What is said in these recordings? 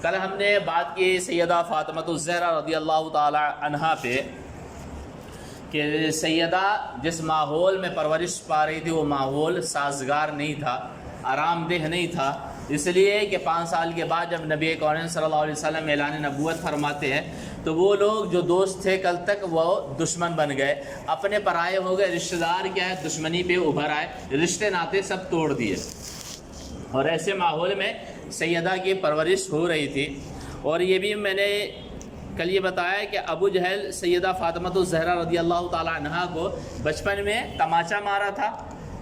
کل ہم نے بات کی سیدہ فاطمہ الزہرا رضی اللہ تعالی عنہا پہ کہ سیدہ جس ماحول میں پرورش پا رہی تھی وہ ماحول سازگار نہیں تھا، آرام دہ نہیں تھا، اس لیے کہ 5 سال کے بعد جب نبی کون صلی اللہ علیہ وسلم اعلان نبوت فرماتے ہیں تو وہ لوگ جو دوست تھے کل تک وہ دشمن بن گئے، اپنے پرائے ہو گئے، رشتہ دار کیا ہے دشمنی پہ ابھر آئے، رشتے ناطے سب توڑ دیے۔ اور ایسے ماحول میں سیدہ کی پرورش ہو رہی تھی۔ اور یہ بھی میں نے کل یہ بتایا کہ ابو جہل سیدہ فاطمہ الزہرا رضی اللہ تعالی عنہا کو بچپن میں تماچا مارا تھا،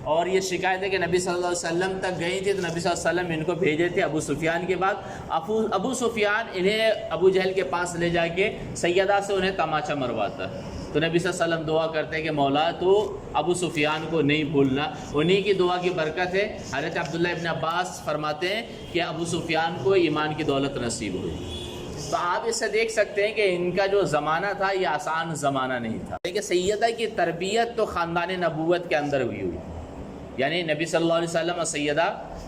اور یہ شکایت ہے کہ نبی صلی اللہ علیہ وسلم تک گئی تھی، تو نبی صلی اللہ علیہ وسلم ان کو بھیجے تھے ابو سفیان کے بعد۔ ابو سفیان انہیں ابو جہل کے پاس لے جا کے سیدہ سے انہیں تماچا مرواتا، تو نبی صلی اللہ علیہ وسلم دعا کرتے ہیں کہ مولا تو ابو سفیان کو نہیں بھولنا۔ انہی کی دعا کی برکت ہے، حضرت عبداللہ ابن عباس فرماتے ہیں کہ ابو سفیان کو ایمان کی دولت نصیب ہوئی۔ تو آپ اس سے دیکھ سکتے ہیں کہ ان کا جو زمانہ تھا یہ آسان زمانہ نہیں تھا، لیکن سیدہ کی تربیت تو خاندان نبوت کے اندر ہوئی، یعنی نبی صلی اللہ علیہ وسلم اور سیدہ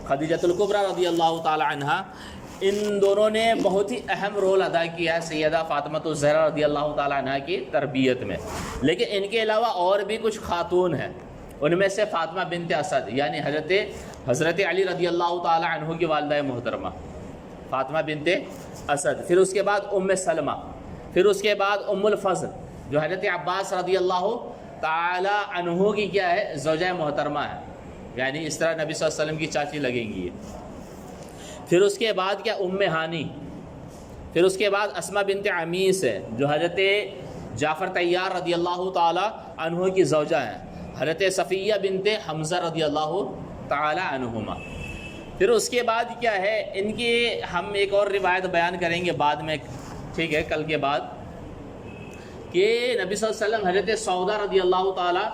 خدیجہ الکبریٰ رضی اللہ تعالی عنہا، ان دونوں نے بہت ہی اہم رول ادا کیا ہے سیدہ فاطمہ الزہرا رضی اللہ تعالی عنہا کی تربیت میں۔ لیکن ان کے علاوہ اور بھی کچھ خاتون ہیں، ان میں سے فاطمہ بنت اسد یعنی حضرت علی رضی اللہ تعالی عنہ کی والدہ محترمہ فاطمہ بنت اسد، پھر اس کے بعد ام سلمہ، پھر اس کے بعد ام الفضل جو حضرت عباس رضی اللہ تعالی عنہ کی کیا ہے زوجہ محترمہ ہے، یعنی اس طرح نبی صلی اللہ علیہ وسلم کی چاچی لگیں گی۔ پھر اس کے بعد کیا ام ہانی، پھر اس کے بعد اسماء بنت عمیس ہے جو حضرت جعفر طیار رضی اللہ تعالی عنہ کی زوجہ ہیں، حضرت صفیہ بنت حمزہ رضی اللہ تعالی عنہما۔ پھر اس کے بعد کیا ہے ان کی ہم ایک اور روایت بیان کریں گے بعد میں، ٹھیک ہے، کل کے بعد، کہ نبی صلی اللہ علیہ وسلم حضرت سودا رضی اللہ تعالی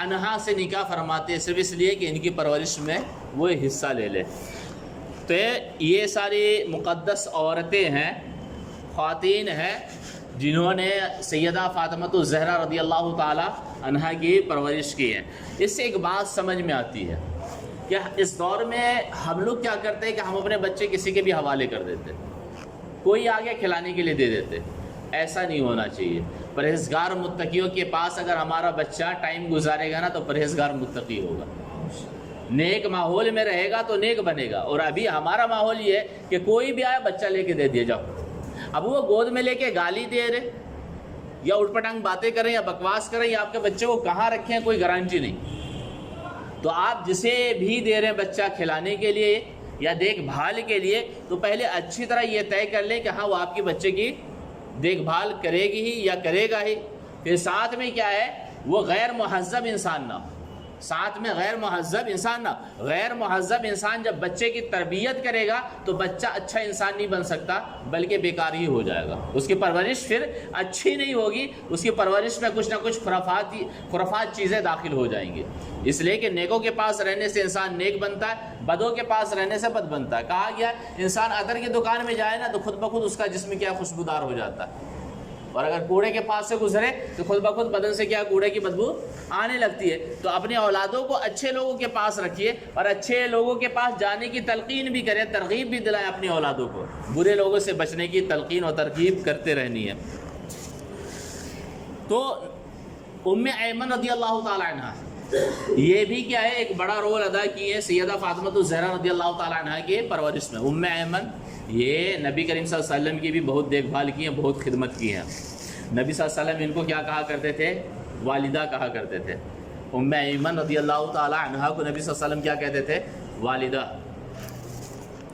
عنہا سے نکاح فرماتے صرف اس لیے کہ ان کی پرورش میں وہ حصہ لے لے۔ تو یہ ساری مقدس عورتیں ہیں، خواتین ہیں، جنہوں نے سیدہ فاطمہ الزہرا رضی اللہ تعالی عنہا کی پرورش کی ہے۔ اس سے ایک بات سمجھ میں آتی ہے کہ اس دور میں ہم لوگ کیا کرتے ہیں کہ ہم اپنے بچے کسی کے بھی حوالے کر دیتے، کوئی آگے کھلانے کے لیے دے دیتے۔ ایسا نہیں ہونا چاہیے۔ پرہیزگار متقیوں کے پاس اگر ہمارا بچہ ٹائم گزارے گا نا تو پرہیزگار متقی ہوگا، نیک ماحول میں رہے گا تو نیک بنے گا۔ اور ابھی ہمارا ماحول یہ ہے کہ کوئی بھی آئے بچہ لے کے دے دیا جاؤ، اب وہ گود میں لے کے گالی دے رہے یا اٹھ پٹانگ باتیں کریں یا بکواس کریں یا آپ کے بچے کو کہاں رکھیں کوئی گارنٹی نہیں۔ تو آپ جسے بھی دے رہے ہیں بچہ کھلانے کے لیے یا دیکھ بھال کے لیے، تو پہلے اچھی طرح یہ طے کر لیں کہ ہاں وہ آپ کے بچے کی دیکھ بھال کرے گی ہی یا کرے گا ہی۔ پھر ساتھ میں کیا ہے وہ غیر مہذب انسان نہ ہو، ساتھ میں غیر مہذب انسان نہ، غیر مہذب انسان جب بچے کی تربیت کرے گا تو بچہ اچھا انسان نہیں بن سکتا بلکہ بیکار ہی ہو جائے گا، اس کی پرورش پھر اچھی نہیں ہوگی، اس کی پرورش میں کچھ نہ کچھ خرافات چیزیں داخل ہو جائیں گی۔ اس لیے کہ نیکوں کے پاس رہنے سے انسان نیک بنتا ہے، بدوں کے پاس رہنے سے بد بنتا ہے۔ کہا گیا انسان عطر کی دکان میں جائے نا تو خود بخود اس کا جسم کیا خوشبودار ہو جاتا ہے، اور اگر کوڑے کے پاس سے گزرے تو خود بخود بدن سے کیا کوڑے کی بدبو آنے لگتی ہے۔ تو اپنے اولادوں کو اچھے لوگوں کے پاس رکھیے اور اچھے لوگوں کے پاس جانے کی تلقین بھی کریں، ترغیب بھی دلائیں اپنے اولادوں کو، برے لوگوں سے بچنے کی تلقین اور ترغیب کرتے رہنی ہے۔ تو ام ایمن رضی اللہ تعالی عنہ یہ بھی کیا ہے ایک بڑا رول ادا کی ہے سیدہ فاطمہ الزہرا رضی اللہ تعالی عنہ کے پرورش میں۔ ام ایمن یہ نبی کریم صلی اللہ علیہ وسلم کی بھی بہت دیکھ بھال کی ہے، بہت خدمت کی ہے۔ نبی صلی اللہ علیہ وسلم ان کو کیا کہا کرتے تھے؟ والدہ کہا کرتے تھے۔ ام ایمن رضی اللہ تعالی عنہ کو نبی صلی اللہ علیہ وسلم کیا کہتے تھے؟ والدہ،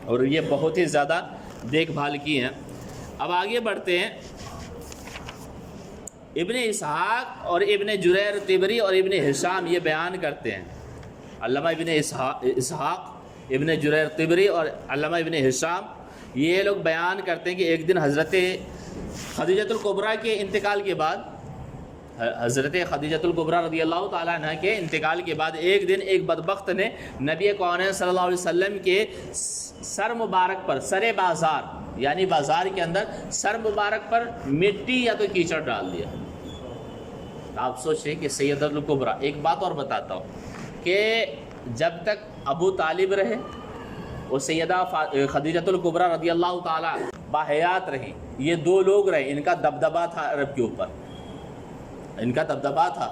اور یہ بہت ہی زیادہ دیکھ بھال کی ہیں۔ اب آگے بڑھتے ہیں۔ ابن اسحاق اور ابن جریر طبری اور ابن ہشام یہ بیان کرتے ہیں، علامہ ابن اسحاق، ابن جریر طبری اور علامہ ابن ہشام یہ لوگ بیان کرتے ہیں کہ ایک دن حضرت خدیجہ الکبریٰ کے انتقال کے بعد، حضرت خدیجہ الکبریٰ رضی اللہ تعالیٰ عنہ کے انتقال کے بعد ایک دن ایک بدبخت نے نبی کونین صلی اللہ علیہ وسلم کے سر مبارک پر، سر بازار یعنی بازار کے اندر سر مبارک پر مٹی یا تو کیچڑ ڈال دیا۔ آپ سوچیں کہ سیدہ الکبریٰ، ایک بات اور بتاتا ہوں کہ جب تک ابو طالب رہے اور سیدہ خدیجۃ الکبریٰ رضی اللہ تعالیٰ باحیات رہی. یہ دو لوگ رہے، ان کا دبدبہ تھا عرب کے اوپر، ان کا دبدبہ تھا.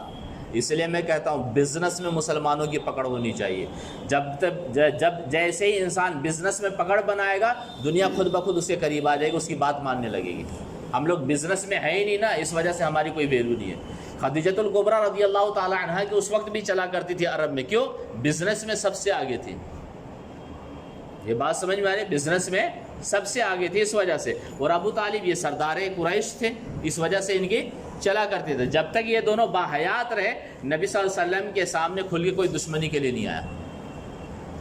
اس لیے میں کہتا ہوں بزنس میں مسلمانوں کی پکڑ ہونی چاہیے. جب جیسے ہی انسان بزنس میں پکڑ بنائے گا، دنیا خود بخود اس کے قریب آ جائے گی، اس کی بات ماننے لگے گی. ہم لوگ بزنس میں ہے ہی نہیں نا، اس وجہ سے ہماری کوئی ویلیو نہیں ہے. خدیجۃ الکبریٰ رضی اللہ تعالی عنہا کی اس وقت بھی چلا کرتی تھی عرب میں. کیوں؟ بزنس میں سب سے آگے تھی. یہ بات سمجھ میں آ رہی ہے؟ بزنس میں سب سے آگے تھی اس وجہ سے. اور ابو طالب یہ سردار قریش تھے، اس وجہ سے ان کی چلا کرتے تھے. جب تک یہ دونوں باحیات رہے، نبی صلی اللہ علیہ وسلم کے سامنے کھل کے کوئی دشمنی کے لیے نہیں آیا،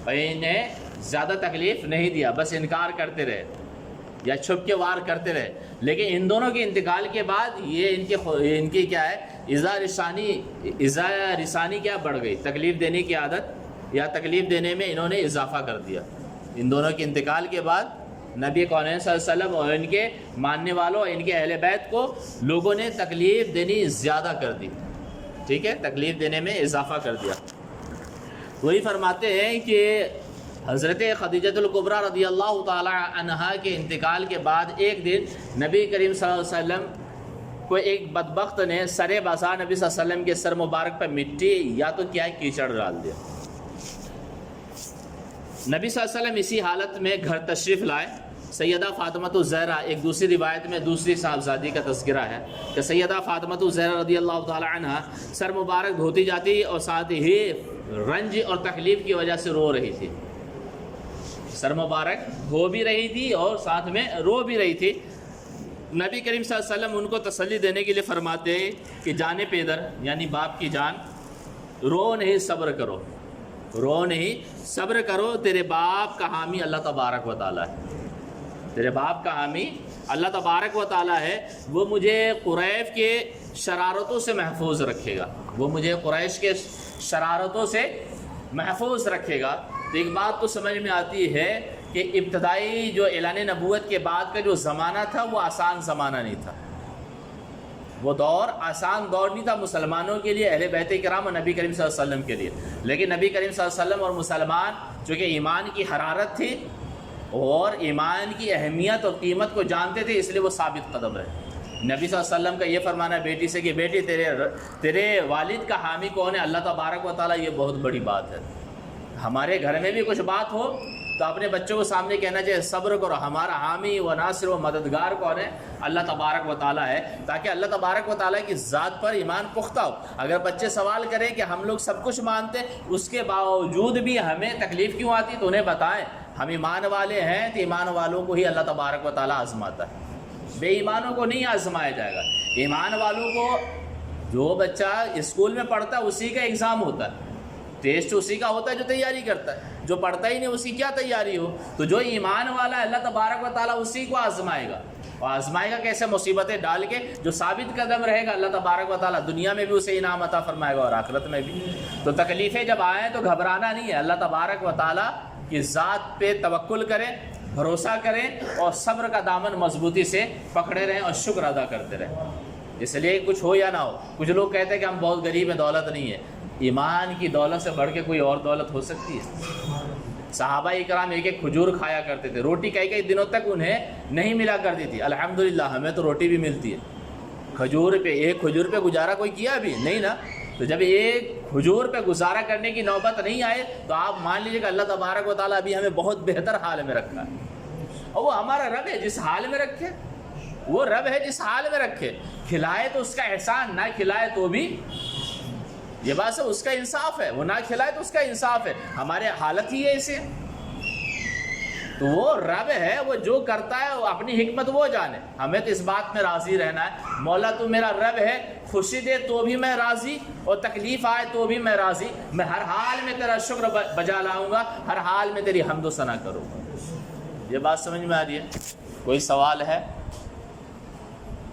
انہیں زیادہ تکلیف نہیں دیا، بس انکار کرتے رہے یا چھپ کے وار کرتے رہے. لیکن ان دونوں کے انتقال کے بعد یہ ان کی کیا ہے، اذا رسانی کیا بڑھ گئی، تکلیف دینے کی عادت یا تکلیف دینے میں انہوں نے اضافہ کر دیا. ان دونوں کے انتقال کے بعد نبی کونین صلی اللہ علیہ وسلم اور ان کے ماننے والوں اور ان کے اہل بیت کو لوگوں نے تکلیف دینی زیادہ کر دی. ٹھیک ہے، تکلیف دینے میں اضافہ کر دیا. وہی فرماتے ہیں کہ حضرت خدیجۃ الکبریٰ رضی اللہ تعالی عنہا کے انتقال کے بعد ایک دن نبی کریم صلی اللہ علیہ وسلم کو ایک بدبخت نے سر بازار نبی صلی اللہ علیہ وسلم کے سر مبارک پر مٹی یا تو کیا کیچڑ ڈال دیا. نبی صلی اللہ علیہ وسلم اسی حالت میں گھر تشریف لائے. سیدہ فاطمہ الزہرا، ایک دوسری روایت میں دوسری صاحبزادی کا تذکرہ ہے کہ سیدہ فاطمہ الزہرا رضی اللہ تعالی عنہا سر مبارک دھوتی جاتی اور ساتھ ہی رنج اور تکلیف کی وجہ سے رو رہی تھی. سر مبارک دھو بھی رہی تھی اور ساتھ میں رو بھی رہی تھی. نبی کریم صلی اللہ علیہ وسلم ان کو تسلی دینے کے لیے فرماتے ہیں کہ جان پیدر یعنی باپ کی جان، رو نہیں صبر کرو، رو نہیں صبر کرو. تیرے باپ کا حامی اللہ تبارک و تعالیٰ ہے، تیرے باپ کا حامی اللہ تبارک و تعالیٰ ہے. وہ مجھے قریش کے شرارتوں سے محفوظ رکھے گا، وہ مجھے قریش کے شرارتوں سے محفوظ رکھے گا. تو ایک بات تو سمجھ میں آتی ہے کہ ابتدائی جو اعلان نبوت کے بعد کا جو زمانہ تھا وہ آسان زمانہ نہیں تھا. وہ دور آسان دور نہیں تھا مسلمانوں کے لیے، اہل بیت کرام اور نبی کریم صلی اللہ علیہ وسلم کے لیے. لیکن نبی کریم صلی اللہ علیہ وسلم اور مسلمان چونکہ ایمان کی حرارت تھی اور ایمان کی اہمیت اور قیمت کو جانتے تھے، اس لیے وہ ثابت قدم رہے. نبی صلی اللہ علیہ وسلم کا یہ فرمانا ہے بیٹی سے کہ بیٹی تیرے والد کا حامی کون ہے؟ اللہ تبارک و تعالیٰ. یہ بہت بڑی بات ہے. ہمارے گھر میں بھی کچھ بات ہو تو اپنے بچوں کو سامنے کہنا چاہیے صبر کرو، ہمارا حامی و ناصر و مددگار کون ہے؟ اللہ تبارک و تعالیٰ ہے. تاکہ اللہ تبارک و تعالیٰ کی ذات پر ایمان پختہ ہو. اگر بچے سوال کریں کہ ہم لوگ سب کچھ مانتے اس کے باوجود بھی ہمیں تکلیف کیوں آتی، تو انہیں بتائیں ہم ایمان والے ہیں تو ایمان والوں کو ہی اللہ تبارک و تعالیٰ آزماتا ہے، بے ایمانوں کو نہیں آزمایا جائے گا. ایمان والوں کو جو بچہ اسکول میں پڑھتا ہے اسی کا ایگزام ہوتا ہے، ٹیسٹ اسی کا ہوتا ہے جو تیاری کرتا ہے. جو پڑھتا ہی نہیں اس کی کیا تیاری ہو؟ تو جو ایمان والا ہے اللہ تبارک و تعالیٰ اسی کو آزمائے گا. اور آزمائے گا کیسے؟ مصیبتیں ڈال کے. جو ثابت قدم رہے گا اللہ تبارک و تعالیٰ دنیا میں بھی اسے انعام عطا فرمائے گا اور آخرت میں بھی. تو تکلیفیں جب آئیں تو گھبرانا نہیں ہے، اللہ تبارک و تعالیٰ کی ذات پہ توکل کریں، بھروسہ کریں اور صبر کا دامن مضبوطی سے پکڑے رہیں اور شکر ادا کرتے رہیں. اس لیے کچھ ہو یا نہ ہو. کچھ لوگ کہتے ہیں کہ ہم بہت غریب ہیں، دولت نہیں ہے. ایمان کی دولت سے بڑھ کے کوئی اور دولت ہو سکتی ہے؟ صحابہ اکرام ایک ایک کھجور کھایا کرتے تھے، روٹی کئی دنوں تک انہیں نہیں ملا کرتی تھی. الحمدللہ ہمیں تو روٹی بھی ملتی ہے. ایک کھجور پہ گزارا کوئی کیا بھی نہیں نا. تو جب ایک کھجور پہ گزارا کرنے کی نوبت نہیں آئے تو آپ مان لیجیے کہ اللہ تبارک و تعالیٰ ابھی ہمیں بہت بہتر حال میں رکھا ہے. اور وہ ہمارا رب ہے جس حال میں رکھے، وہ رب ہے جس حال میں رکھے. کھلائے تو اس کا احسان، نہ کھلائے تو بھی یہ بات ہے اس کا انصاف ہے. وہ نہ کھلائے تو اس کا انصاف ہے. ہمارے حالت ہی ہے اسے. تو وہ رب ہے، وہ جو کرتا ہے وہ اپنی حکمت وہ جانے. ہمیں تو اس بات میں راضی رہنا ہے، مولا تو میرا رب ہے، خوشی دے تو بھی میں راضی اور تکلیف آئے تو بھی میں راضی. میں ہر حال میں تیرا شکر بجا لاؤں گا، ہر حال میں تیری حمد و ثنا کروں گا. یہ بات سمجھ میں آ رہی ہے؟ کوئی سوال ہے؟